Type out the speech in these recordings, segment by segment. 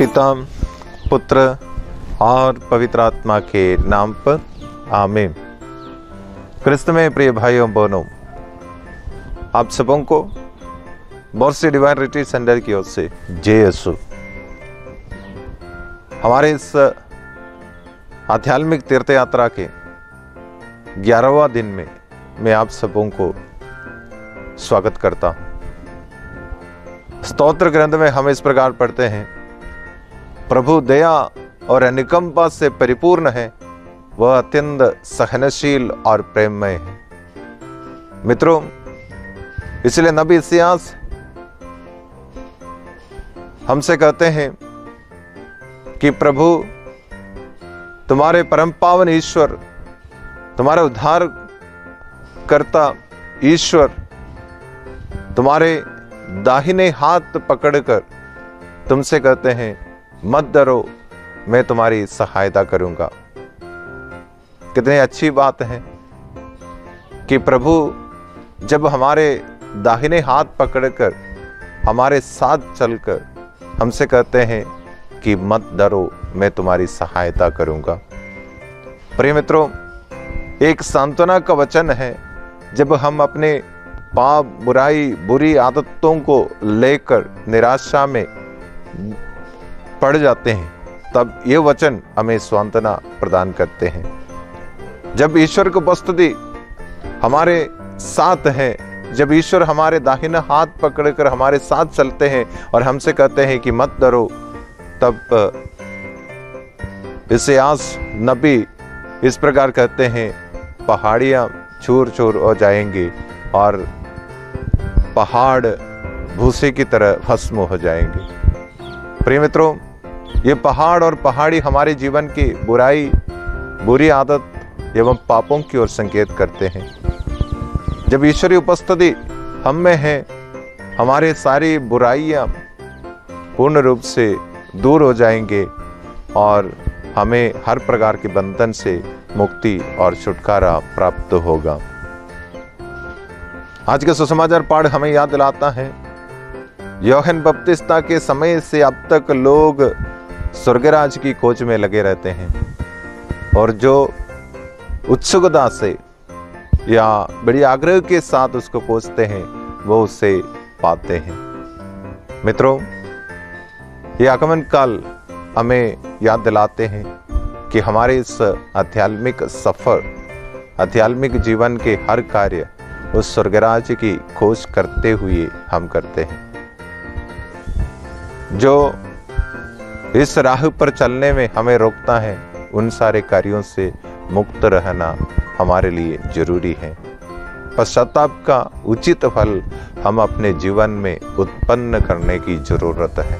पिता, पुत्र और पवित्र आत्मा के नाम पर आमीन। क्रिस्त में प्रिय भाइयों बहनों, आप सबों को बोर्सी डिवाइन रिट्रीट सेंटर की ओर से जय यीशु। हमारे इस आध्यात्मिक तीर्थ यात्रा के 11वां दिन में मैं आप सबों को स्वागत करता हूं। स्तोत्र ग्रंथ में हम इस प्रकार पढ़ते हैं, प्रभु दया और अनुकंपा से परिपूर्ण है, वह अत्यंत सहनशील और प्रेममय है। मित्रों, इसलिए नबी इसायास हमसे कहते हैं कि प्रभु तुम्हारे परम पावन ईश्वर, तुम्हारे उद्धार करता ईश्वर तुम्हारे दाहिने हाथ पकड़कर तुमसे कहते हैं, मत डरो, मैं तुम्हारी सहायता करूंगा। कितनी अच्छी बात है कि प्रभु जब हमारे दाहिने हाथ पकड़कर हमारे साथ चलकर हमसे कहते हैं कि मत डरो, मैं तुम्हारी सहायता करूंगा। प्रिय मित्रों, एक सांत्वना का वचन है। जब हम अपने पाप, बुराई, बुरी आदतों को लेकर निराशा में पड़ जाते हैं, तब ये वचन हमें सांत्वना प्रदान करते हैं। जब ईश्वर की उपस्थिति हमारे साथ है, जब ईश्वर हमारे दाहिना हाथ पकड़कर हमारे साथ चलते हैं और हमसे कहते हैं कि मत डरो, तब इसायास नबी इस प्रकार कहते हैं, पहाड़ियां चूर चूर हो जाएंगी और पहाड़ भूसे की तरह भस्म हो जाएंगे। प्रिय मित्रों, ये पहाड़ और पहाड़ी हमारे जीवन की बुराई, बुरी आदत एवं पापों की ओर संकेत करते हैं। जब ईश्वरीय उपस्थिति हम में है, हमारे सारी बुराइयां पूर्ण रूप से दूर हो जाएंगे और हमें हर प्रकार के बंधन से मुक्ति और छुटकारा प्राप्त होगा। आज का सुसमाचार पाठ हमें याद दिलाता है, यूहन्ना बपतिस्ता के समय से अब तक लोग स्वर्गराज की खोज में लगे रहते हैं और जो उत्सुकता से या बड़ी आग्रह के साथ उसको खोजते हैं, वो उसे पाते हैं। मित्रों, ये आगमन काल हमें याद दिलाते हैं कि हमारे इस आध्यात्मिक सफर, आध्यात्मिक जीवन के हर कार्य उस स्वर्गराज की खोज करते हुए हम करते हैं। जो इस राह पर चलने में हमें रोकता है, उन सारे कार्यों से मुक्त रहना हमारे लिए जरूरी है। पश्चाताप का उचित फल हम अपने जीवन में उत्पन्न करने की जरूरत है।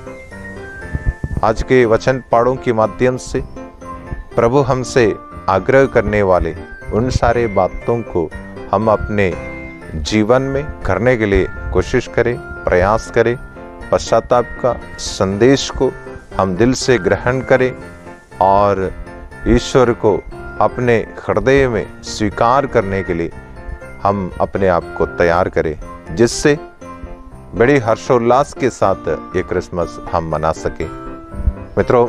आज के वचन पाठों के माध्यम से प्रभु हमसे आग्रह करने वाले उन सारे बातों को हम अपने जीवन में करने के लिए कोशिश करें, प्रयास करें। पश्चाताप का संदेश को हम दिल से ग्रहण करें और ईश्वर को अपने हृदय में स्वीकार करने के लिए हम अपने आप को तैयार करें, जिससे बड़ी हर्षोल्लास के साथ ये क्रिसमस हम मना सकें। मित्रों,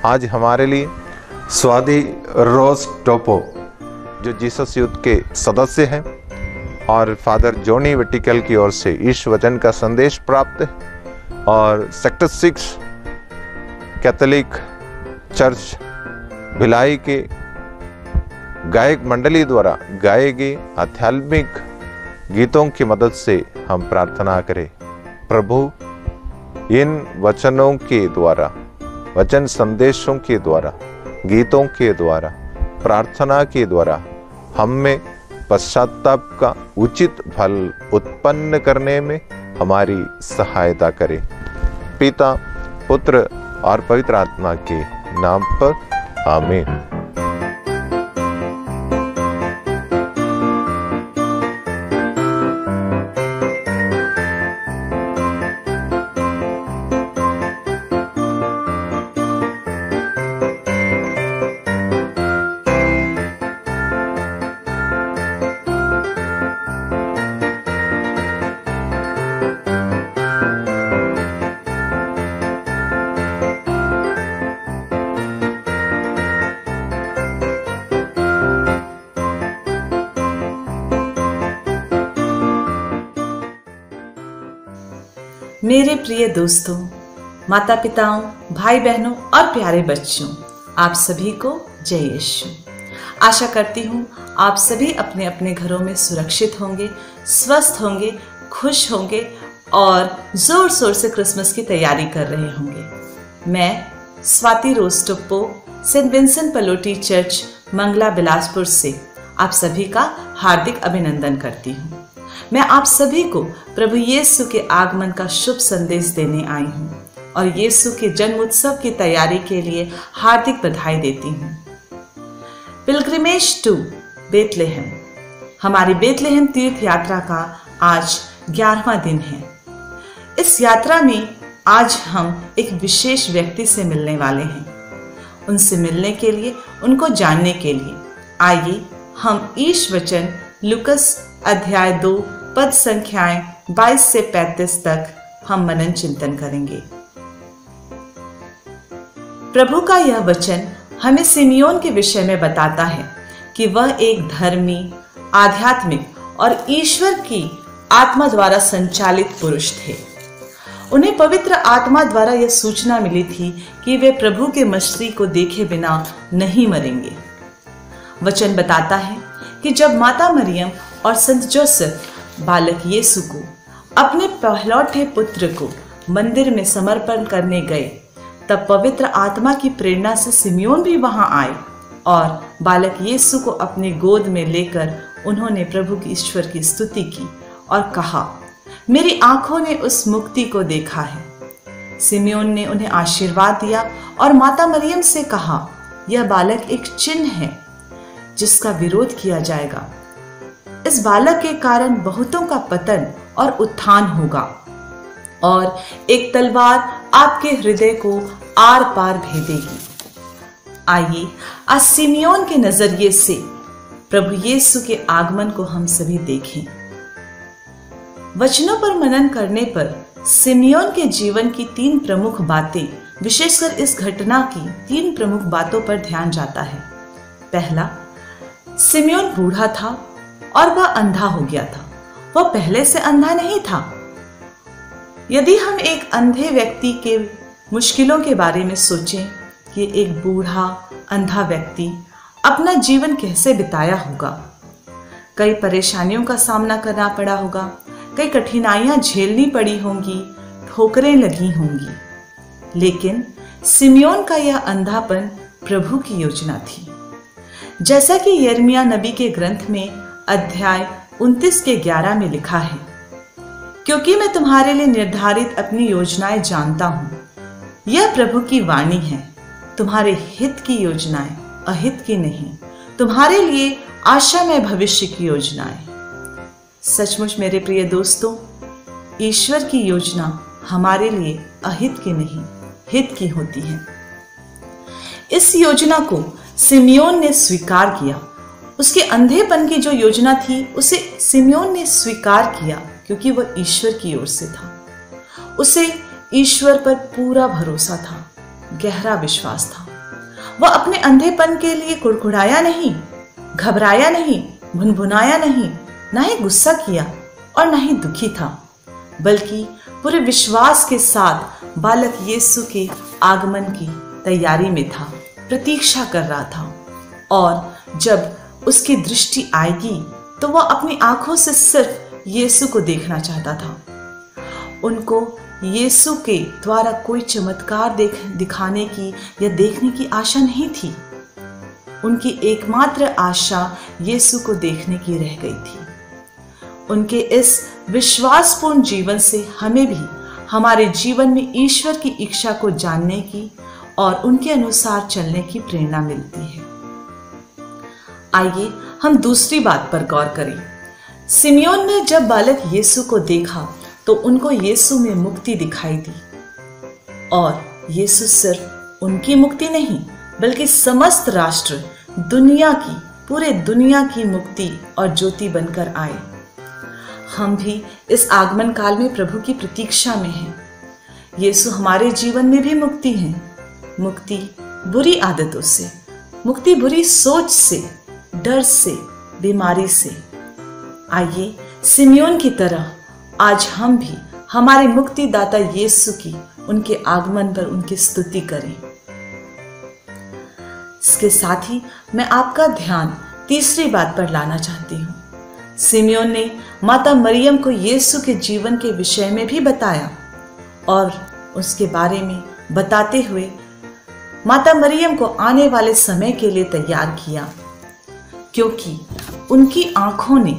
आज हमारे लिए स्वादी रोज टोपो, जो जीसस यूथ के सदस्य हैं, और फादर जॉनी वेटिकल की ओर से इस वचन का संदेश प्राप्त है और सेक्टर 6 कैथोलिक चर्च भिलाई के गायक मंडली द्वारा गाए गए आध्यात्मिक गीतों की मदद से हम प्रार्थना करें। प्रभु इन वचनों के द्वारा, वचन संदेशों के द्वारा, गीतों के द्वारा, प्रार्थना के द्वारा हम में पश्चाताप का उचित फल उत्पन्न करने में हमारी सहायता करें। पिता, पुत्र और पवित्र आत्मा के नाम पर, आमीन। मेरे प्रिय दोस्तों, माता पिताओं, भाई बहनों और प्यारे बच्चों, आप सभी को जय यीशु। आशा करती हूँ आप सभी अपने अपने घरों में सुरक्षित होंगे, स्वस्थ होंगे, खुश होंगे और जोर शोर से क्रिसमस की तैयारी कर रहे होंगे। मैं Swati Rose Toppo, saint Vincent Pallotti church, Mangla, Bilaspur से आप सभी का हार्दिक अभिनंदन करती हूँ। मैं आप सभी को प्रभु यीशु के आगमन का शुभ संदेश देने आई हूँ और यीशु के जन्म उत्सव की तैयारी के लिए हार्दिक बधाई देती हूँ। पिलग्रिमेज टू बेथलेहम, हमारी बेथलेहम तीर्थ यात्रा का आज 11वां दिन है। इस यात्रा में आज हम एक विशेष व्यक्ति से मिलने वाले हैं। उनसे मिलने के लिए, उनको जानने के लिए आइए हम ईश वचन लुकस अध्याय 2 पद संख्याएं 22 से 35 तक हम मनन चिंतन करेंगे। प्रभु का यह वचन हमें सिमियोन के विषय में बताता है कि वह एक धर्मी, आध्यात्मिक और ईश्वर की आत्मा द्वारा संचालित पुरुष थे। उन्हें पवित्र आत्मा द्वारा यह सूचना मिली थी कि वे प्रभु के मसीह को देखे बिना नहीं मरेंगे। वचन बताता है कि जब माता मरियम और संत जोसेफ बालक यीशु को, अपने पहलौठे पुत्र को मंदिर में समर्पण करने गए, तब पवित्र आत्मा की प्रेरणा से सिमियोन भी वहां आए और बालक यीशु को अपने गोद में लेकर उन्होंने प्रभु की ईश्वर की स्तुति की और कहा, मेरी आंखों ने उस मुक्ति को देखा है। सिमियोन ने उन्हें आशीर्वाद दिया और माता मरियम से कहा, यह बालक एक चिन्ह है जिसका विरोध किया जाएगा। इस बालक के कारण बहुतों का पतन और उत्थान होगा और एक तलवार आपके हृदय को आर पार भेदेगी। आइए आज सिमियोन के नजरिए से प्रभु यीशु के आगमन को हम सभी देखें। वचनों पर मनन करने पर सिमियोन के जीवन की 3 प्रमुख बातें, विशेषकर इस घटना की 3 प्रमुख बातों पर ध्यान जाता है। पहला, सिमियोन बूढ़ा था और वह अंधा हो गया था। वह पहले से अंधा नहीं था। यदि हम एक अंधे व्यक्ति के मुश्किलों के बारे में सोचें कि एक बूढ़ा अंधा व्यक्ति अपना जीवन कैसे बिताया होगा, कई परेशानियों का सामना करना पड़ा होगा, कई कठिनाइयां झेलनी पड़ी होंगी, ठोकरें लगी होंगी, लेकिन सिमियोन का यह अंधापन प्रभु की योजना थी। जैसा कि यिर्मयाह नबी के ग्रंथ में अध्याय 29 के 11 में लिखा है, क्योंकि मैं तुम्हारे लिए निर्धारित अपनी योजनाएं जानता हूं, यह प्रभु की वाणी है, तुम्हारे हित की योजनाएं, अहित की नहीं, तुम्हारे लिए आशामय भविष्य की योजनाएं। सचमुच मेरे प्रिय दोस्तों, ईश्वर की योजना हमारे लिए अहित की नहीं, हित की होती है। इस योजना को सिमियोन ने स्वीकार किया। उसके अंधेपन की जो योजना थी उसे सिमियोन ने स्वीकार किया क्योंकि वह ईश्वर की ओर से था। उसे ईश्वर पर पूरा भरोसा था, गहरा विश्वास था। वह अपने अंधेपन के लिए कुड़कुड़ाया नहीं, घबराया नहीं, भुनभुनाया नहीं, ना ही गुस्सा किया और ना ही दुखी था, बल्कि पूरे विश्वास के साथ बालक यीशु के आगमन की तैयारी में था, प्रतीक्षा कर रहा था। और जब उसकी दृष्टि आएगी तो वह अपनी आंखों से सिर्फ यीशु को देखना चाहता था। उनको यीशु के द्वारा कोई चमत्कार दिखाने की या देखने की आशा नहीं थी। उनकी एकमात्र आशा यीशु को देखने की रह गई थी। उनके इस विश्वासपूर्ण जीवन से हमें भी हमारे जीवन में ईश्वर की इच्छा को जानने की और उनके अनुसार चलने की प्रेरणा मिलती है। आइए हम दूसरी बात पर गौर करें। सिमियोन ने जब बालक यीशु को देखा तो उनको यीशु में मुक्ति दिखाई दी, और यीशु सिर्फ उनकी मुक्ति नहीं बल्कि समस्त राष्ट्र, दुनिया की, पूरे दुनिया की मुक्ति और ज्योति बनकर आए। हम भी इस आगमन काल में प्रभु की प्रतीक्षा में हैं। यीशु हमारे जीवन में भी मुक्ति है। मुक्ति बुरी आदतों से, मुक्ति बुरी सोच से, डर से, बीमारी से। आइए सिमियोन की तरह आज हम भी हमारे मुक्तिदाता यीशु की, उनके आगमन पर उनकी स्तुति करें। इसके साथ ही मैं आपका ध्यान तीसरी बात पर लाना चाहती हूँ। सिमियोन ने माता मरियम को यीशु के जीवन के विषय में भी बताया और उसके बारे में बताते हुए माता मरियम को आने वाले समय के लिए तैयार किया, क्योंकि उनकी आंखों ने,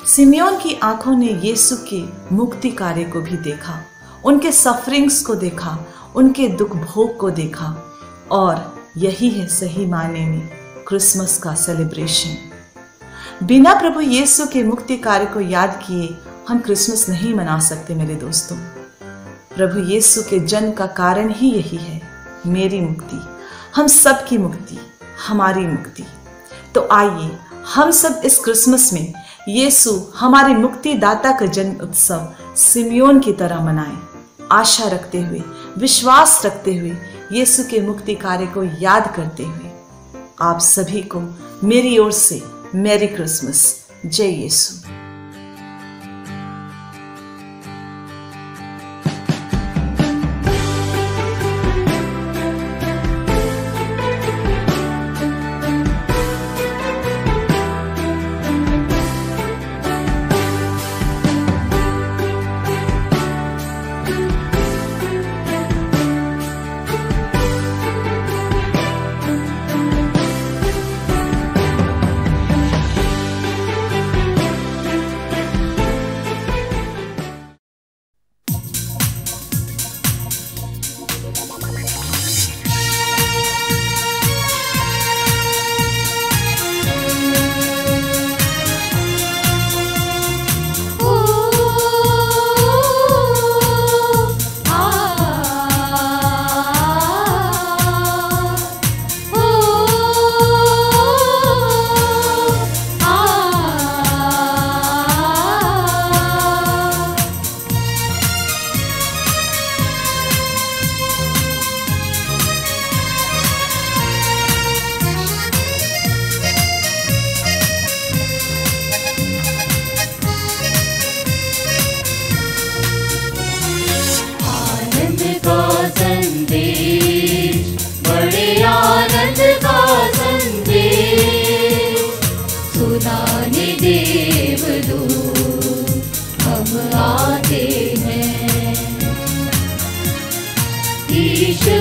सिमियोन की आंखों ने यीशु के मुक्ति कार्य को भी देखा, उनके सफरिंग्स को देखा, उनके दुख भोग को देखा, और यही है सही मायने में क्रिसमस का सेलिब्रेशन। बिना प्रभु यीशु के मुक्ति कार्य को याद किए हम क्रिसमस नहीं मना सकते मेरे दोस्तों। प्रभु यीशु के जन्म का कारण ही यही है, मेरी मुक्ति, हम सब की मुक्ति, हमारी मुक्ति। तो आइए हम सब इस क्रिसमस में यीशु हमारे मुक्तिदाता का जन्म उत्सव सिमियोन की तरह मनाएं, आशा रखते हुए, विश्वास रखते हुए, यीशु के मुक्ति कार्य को याद करते हुए। आप सभी को मेरी ओर से मैरी क्रिसमस। जय यीशु।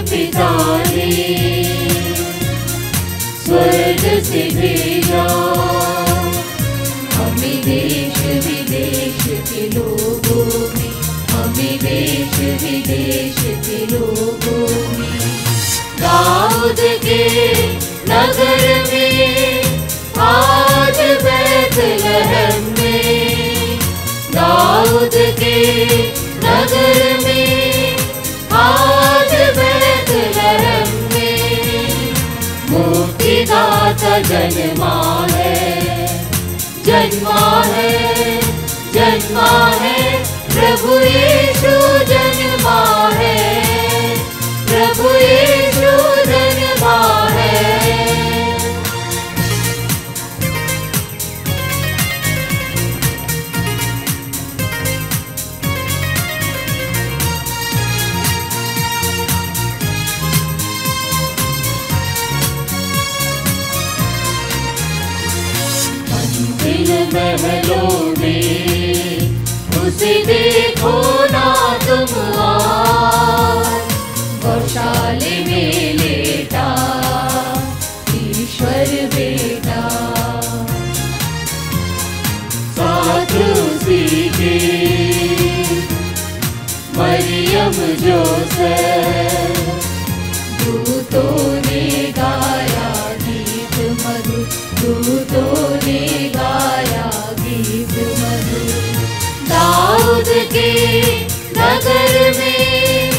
पिता ने स्वर्ग से भेजा, हमें देश विदेश के लोगों में, हमें देश विदेश के लोगों में। दाऊद के नगर में आज बैतलहम में, दाऊद के नगर में आज बैतलहम में मुक्तिदाता जन्मा है, जन्मा है, जन्मा है। प्रभु यीशु जन्मा है, प्रभु यीशु जन्मा है। महलों में उसे देखो ना तुम आज, गौशाले में लेटा ईश्वर बेटा, साथ उसी के मरियम अवसर, दूतों ने गाया गीत मधुर, दूतों ने गाया गीत मधुर। दाऊद के नगर में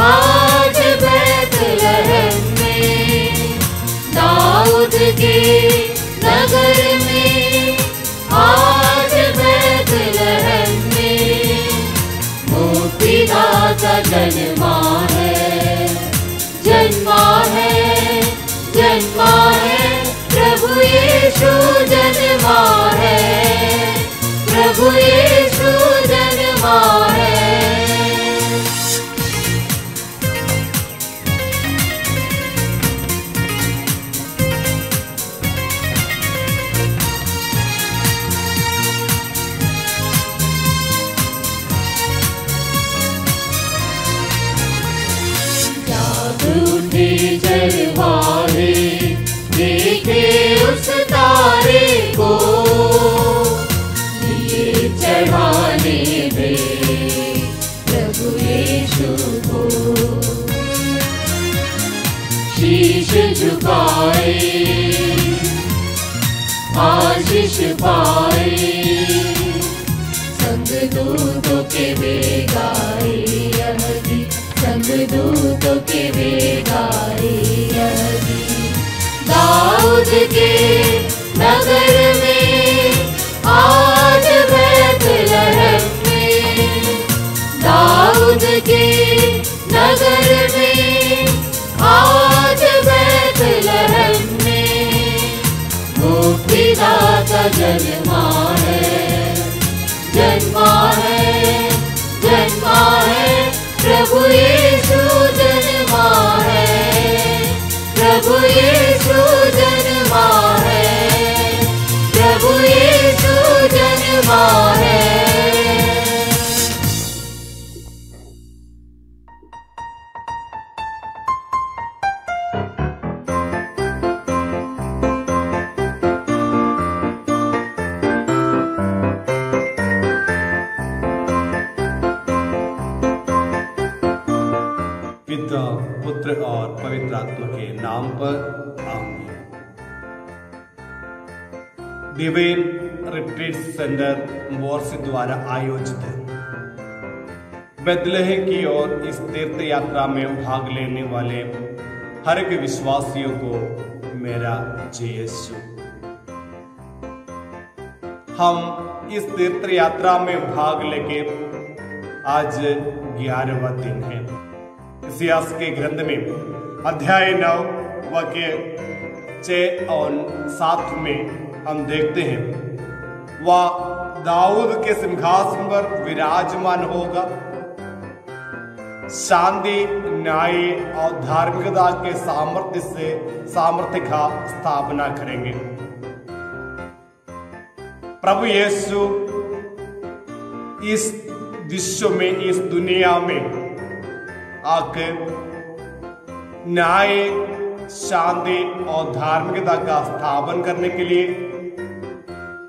आज बैतलहम में, दाऊद के नगर में आज बैतलहम में मुक्तिदाता जन्मा है, जन्मा है, जन्मा है, प्रभु यीशु जन्मा है, प्रभु यीशु जन्मा है। उठे चरवाहे देखे उस तारे को, लिए चढ़ाने में प्रभु यीशु को। शीश झुकाए आशीष पाए, संग दूतों के वे गाए यह गीत, संग दूतों के वे गाए यह गीत। दाऊद के नगर में आज बैतलहम में, दाऊद के नगर में आज बैतलहम में मुक्तिदाता जन्मा है, जन्मा है, जन्मा है, प्रभु यीशु जन्मा है, प्रभु यीशु जन्मा है, प्रभु यीशु जन्मा है। पिता, पुत्र और पवित्र आत्मा के नाम पर आमीन। डिवाइन रिट्रीट सेंटर मोर्सी द्वारा आयोजित बैतलहम की ओर इस तीर्थ यात्रा में भाग लेने वाले हर एक विश्वासियों को मेरा जय यीशु। हम इस तीर्थ यात्रा में भाग लेके आज 11वां दिन है। इतिहास के ग्रंथ में अध्याय 9 वाक्य 6 और 7 में हम देखते हैं वह दाऊद के सिंहासन पर विराजमान होगा, शांति, न्याय और धार्मिकता के सामर्थ्य का स्थापना करेंगे। प्रभु यीशु इस विश्व में, इस दुनिया में आके न्याय, शांति और धार्मिकता का स्थापन करने के लिए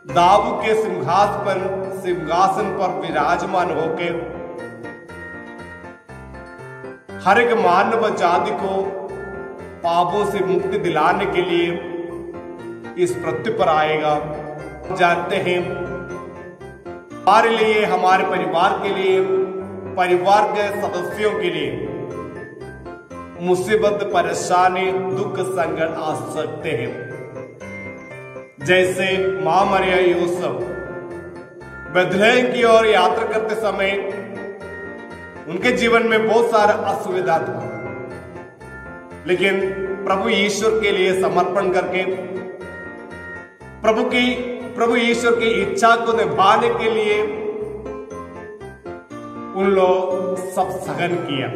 दाऊद के सिंहासन पर विराजमान होकर हर एक मानव जाति को पापों से मुक्ति दिलाने के लिए इस पृथ्वी पर आएगा। जानते हैं हमारे लिए, हमारे परिवार के लिए, परिवार के सदस्यों के लिए मुसीबत, परेशानी, दुख, संकट आ सकते हैं। जैसे मां मरिया यूसुफ बैतलहम की ओर यात्रा करते समय उनके जीवन में बहुत सारा असुविधा था, लेकिन प्रभु ईश्वर के लिए समर्पण करके प्रभु ईश्वर की इच्छा को निभाने के लिए उन लोग सब सहन किया।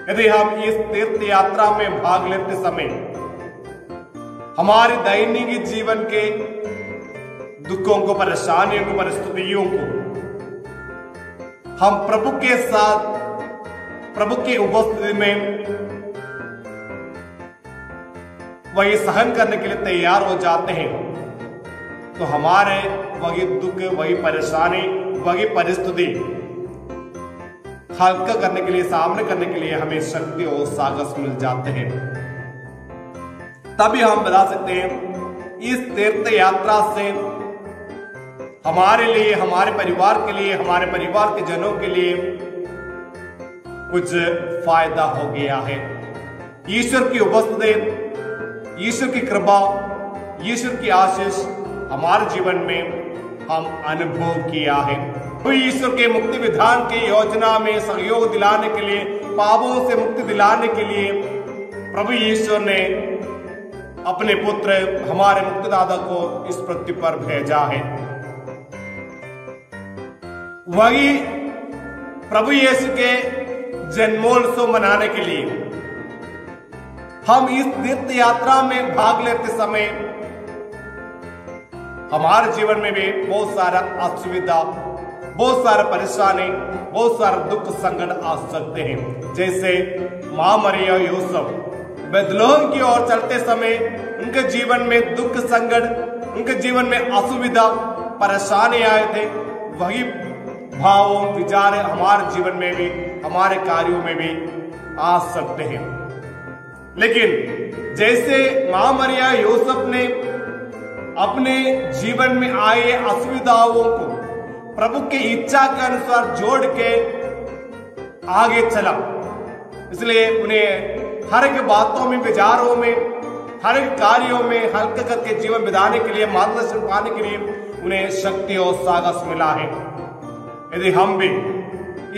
यदि हम इस तीर्थ यात्रा में भाग लेते समय हमारे दैनिक जीवन के दुखों को, परेशानियों को, परिस्थितियों को हम प्रभु के साथ, प्रभु की उपस्थिति में वही सहन करने के लिए तैयार हो जाते हैं, तो हमारे वही दुख, वही परेशानी, वही परिस्थिति हल्का करने के लिए, सामने करने के लिए हमें शक्ति और साहस मिल जाते हैं। तभी हम बता सकते हैं इस तीर्थ यात्रा से हमारे लिए, हमारे परिवार के लिए, हमारे परिवार के जनों के लिए कुछ फायदा हो गया है। ईश्वर की उपस्थिति, ईश्वर की कृपा, ईश्वर की आशीष हमारे जीवन में हम अनुभव किया है। तो ईश्वर के मुक्ति विधान की योजना में सहयोग दिलाने के लिए, पापों से मुक्ति दिलाने के लिए प्रभु ईश्वर ने अपने पुत्र हमारे मुक्तिदाता को इस पृथ्वी पर भेजा है। वही प्रभु यीशु के जन्मोत्सव मनाने के लिए हम इस तीर्थ यात्रा में भाग लेते समय हमारे जीवन में भी बहुत सारा असुविधा, बहुत सारा परेशानी, बहुत सारा दुख संकट आ सकते हैं। जैसे मां मरिया यूसुफ बेथलेहम की ओर चलते समय उनके जीवन में दुख संकट, उनके जीवन में असुविधा, परेशानी आए थे। वही भावों, विचार हमारे जीवन में भी, हमारे कार्यों में भी आ सकते हैं। लेकिन जैसे मां मरिया यूसुफ ने अपने जीवन में आए असुविधाओं को प्रभु की इच्छा के अनुसार जोड़ के आगे चला, इसलिए उन्हें हर एक बातों में, विचारों में, हर एक कार्यों में हल्का करके जीवन बिताने के लिए, मार्गदर्शन पाने के लिए उन्हें शक्ति और साहस मिला है। यदि हम भी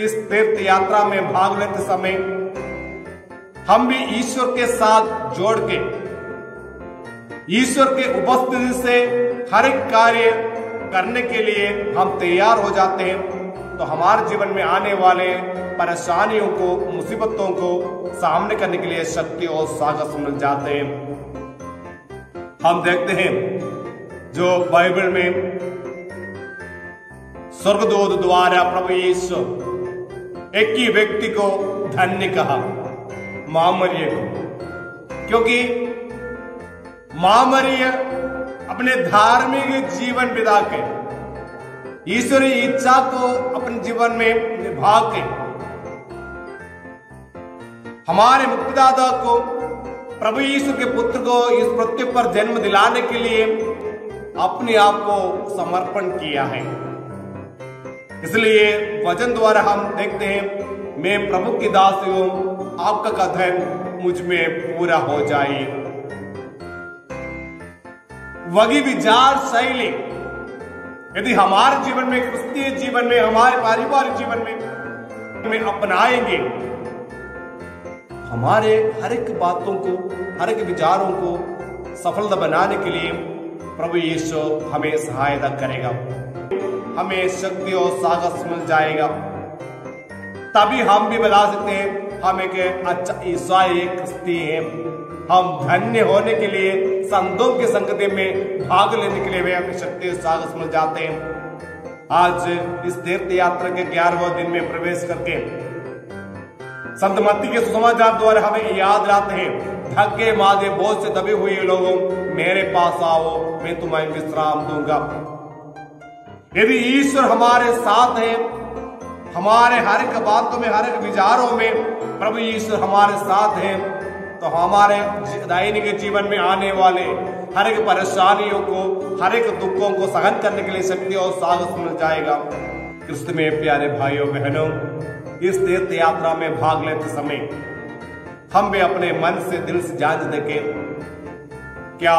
इस तीर्थ यात्रा में भाग लेते समय हम भी ईश्वर के साथ जोड़ के, ईश्वर के उपस्थिति से हर एक कार्य करने के लिए हम तैयार हो जाते हैं, तो हमारे जीवन में आने वाले परेशानियों को, मुसीबतों को सामने करने के लिए शक्ति और साहस मिल जाते हैं। हम देखते हैं जो बाइबल में स्वर्गदूत द्वारा प्रभु यीशु एक ही व्यक्ति को धन्य कहा, मां मरिया को, क्योंकि मां मरिया अपने धार्मिक जीवन बिता के, ईश्वरीय इच्छा को अपने जीवन में निभा के हमारे मुक्तिदाता को, प्रभु यीशु के पुत्र को इस पृथ्वी पर जन्म दिलाने के लिए अपने आप को समर्पण किया है। इसलिए वचन द्वारा हम देखते हैं, मैं प्रभु की दास हूं, आपका कथन मुझ में पूरा हो जाए। वही विचार शैली यदि हमारे जीवन में, क्रिस्तीय जीवन में, हमारे पारिवारिक जीवन में अपनाएंगे, हमारे हर एक बातों को, हर एक विचारों को सफलता बनाने के लिए प्रभु यीशु हमें सहायता करेगा, हमें शक्ति और साहस मिल जाएगा। तभी हम भी बता सकते हैं हम एक अच्छा ईसाई क्रिस्ती हैं। हम धन्य होने के लिए, संतों की संगति में भाग लेने के लिए वे हमें शक्ति और साहस मिल जाते हैं। आज इस तीर्थ यात्रा के 11वें दिन में प्रवेश करके संत मत्ती के सुसमाचार द्वारा हमें याद लाते हैं, थके मादे बोझ से दबे हुए लोगों, मेरे पास आओ, मैं तुम्हें विश्राम दूंगा। यदि ईश्वर हमारे साथ है, हमारे हर एक बातों में, हर एक विचारों में प्रभु ईश्वर हमारे साथ है, तो हमारे दैनिक जीवन में आने वाले हर एक परेशानियों को, हर एक दुखों को सहन करने के लिए शक्ति और साहस मिल जाएगा। क्रिस्त में प्यारे भाइयों बहनों, इस तीर्थ यात्रा में भाग लेते समय हम भी अपने मन से, दिल से जांच देखें, क्या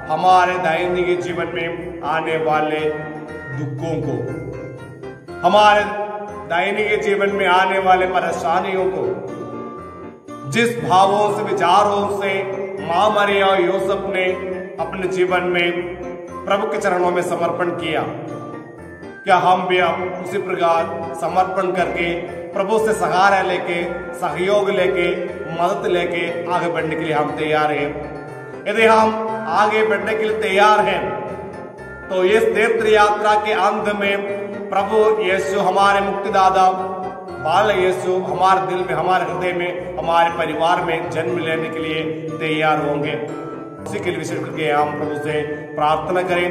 हमारे दैनिक जीवन में आने वाले दुखों को, हमारे दैनिक जीवन में आने वाले परेशानियों को, जिस भावों से, विचारों से मां मरिया और यूसुफ ने अपने जीवन में प्रभु के चरणों में समर्पण किया, क्या हम भी अब उसी प्रकार समर्पण करके प्रभु से सहारा लेके, सहयोग लेके, मदद लेके आगे बढ़ने के लिए हम तैयार हैं? यदि हम आगे बढ़ने के लिए तैयार हैं तो इस तीर्थ यात्रा के अंत में प्रभु यीशु हमारे मुक्तिदाता, बाल यीशु हमारे दिल में, हमारे हृदय में, हमारे परिवार में जन्म लेने के लिए तैयार होंगे। उसी के लिए विशेष करके हम प्रभु से प्रार्थना करें,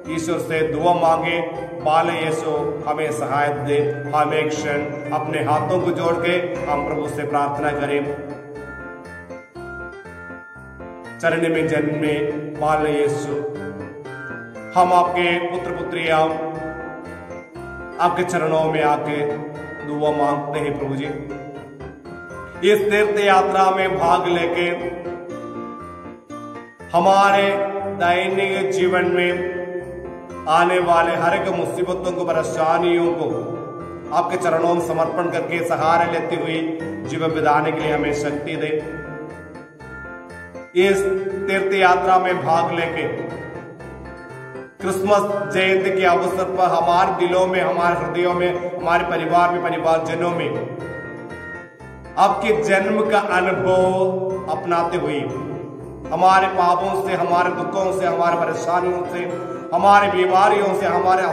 ईश्वर से दुआ मांगे, बाल यीशु हमें सहायता दे। हम एक क्षण अपने हाथों को जोड़ के हम प्रभु से प्रार्थना करें। चरण में जन्मे बाल यीशु, हम आपके पुत्र पुत्रियां आपके चरणों में आके दुआ मांगते हैं प्रभु जी। इस तीर्थ यात्रा में भाग लेके हमारे दैनिक जीवन में आने वाले हर एक मुसीबतों को, परेशानियों को आपके चरणों में समर्पण करके सहारा लेती हुई जीवन बिताने के लिए हमें शक्ति दे। इस तीर्थ यात्रा में भाग लेके क्रिसमस जयंती के अवसर पर हमारे दिलों में, हमारे हृदयों में, हमारे परिवार में, परिवारजनों में आपके जन्म का अनुभव अपनाते हुए हमारे पापों से, हमारे दुखों से, हमारे परेशानियों से, हमारे बीमारियों से, हमारे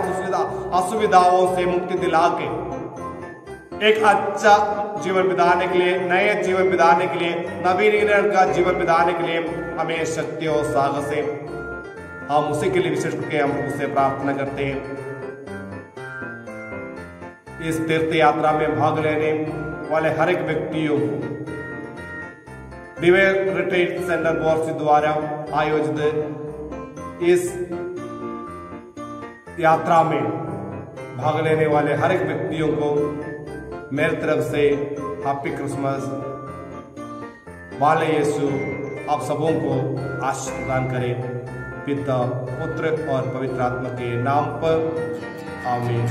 असुविधाओं से मुक्ति दिला के एक अच्छा जीवन बिताने के लिए, नए जीवन बिताने के लिए, नवीनीकरण का जीवन बिताने के लिए हमें शक्ति और साहस से हम उसी के लिए विशेष करके हम उससे प्रार्थना करते हैं। इस तीर्थ यात्रा में भाग लेने वाले हर एक व्यक्तियों को डिवाइन रिट्रीट सेंटर बोर्ड द्वारा आयोजित इस यात्रा में भाग लेने वाले हर एक व्यक्तियों को मेरी तरफ से हैप्पी क्रिसमस। बाल यीशु आप सबों को आशीष प्रदान करें। पिता, पुत्र और पवित्र आत्मा के नाम पर आमीन।